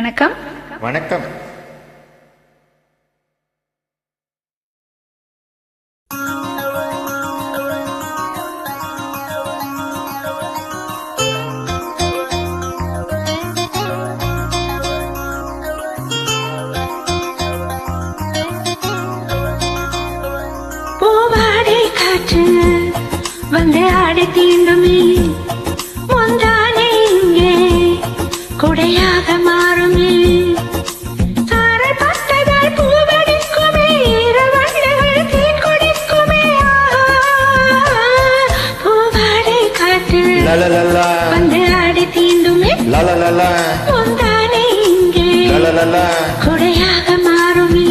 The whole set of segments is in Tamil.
வணக்கம். வணக்கம். பூவாடை காற்று வந்து ஆடி தீண்டுமே, முந்தானே இங்கே குடையாக மாறுமே, சாரல் பட்டதால் பூவடிக்குமே, இரவண்டுகள் தீ குடிக்குமே. பூவாடை காற்று வந்து ஆடி தீண்டுமே, முந்தானே இங்கே குடையாக மாறுமே.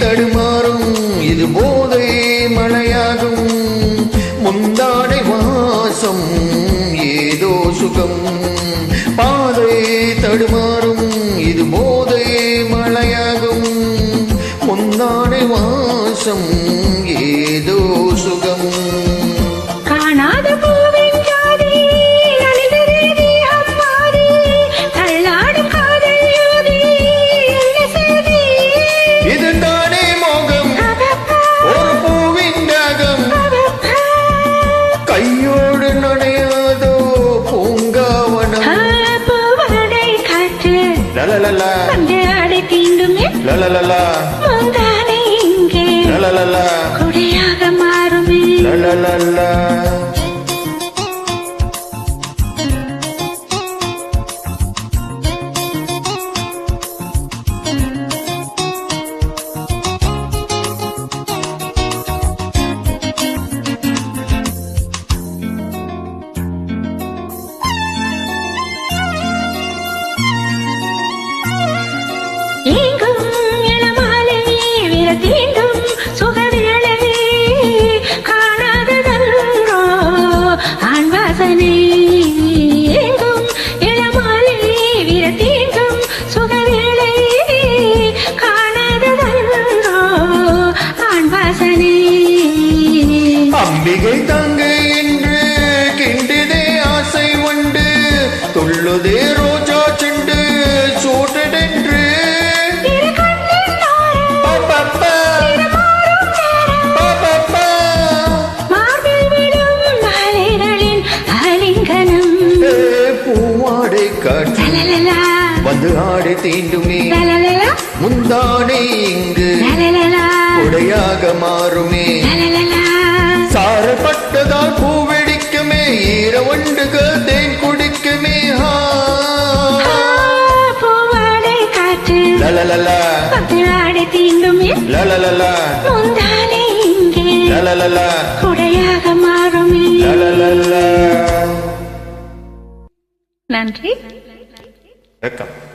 தடுமாறும் இது போதை மழையாகும், முந்தாடை வாசம் ஏதோ சுகம். பாதை தடுமாறும் இது போதை மழையாகும், முந்தாடை வாசம் ஏதோ சுகம். காணாத பூவின் ஜாதி அணிதரேதி அம்மாதி, தள்ளாடும் காதல் யோதி என்ன செய்தி. இதுதானே மோகம், ஒரு பூவின் தாகம், கையோடு நடையாதோ பூங்காவனம். பூவாடை காற்று வந்து ஆடி தீண்டுமே, முந்தானை இங்கே குடையாக மாறுமே. எங்கும் இளமாலை விரதீண்டும் சுகவேளை, காணாததன்றோ ஆண் வாசனை. எங்கும் இளமாலை விரதீண்டும் சுகவேளை, காணாததன்றோ ஆண் வாசனை. அம்பிகை தங்கை என்று கிண்டுதே ஆசை உண்டு, துள்ளுதே ரோஜா செண்டு சூட்டென்று. பூவாடை காற்று வந்து ஆடை தீண்டுமே, முந்தானே இங்கு குடையாக மாறுமே, சாரப்பட்டதால் பூவெடிக்குமே, ஈரவண்டுகள் தேன் குடிக்குமே. பூவாடை காற்று ஆடி தீண்டுமே, முந்தானே இங்கே குடையாக மாறுமே. La la la la. நன்றி. Welcome.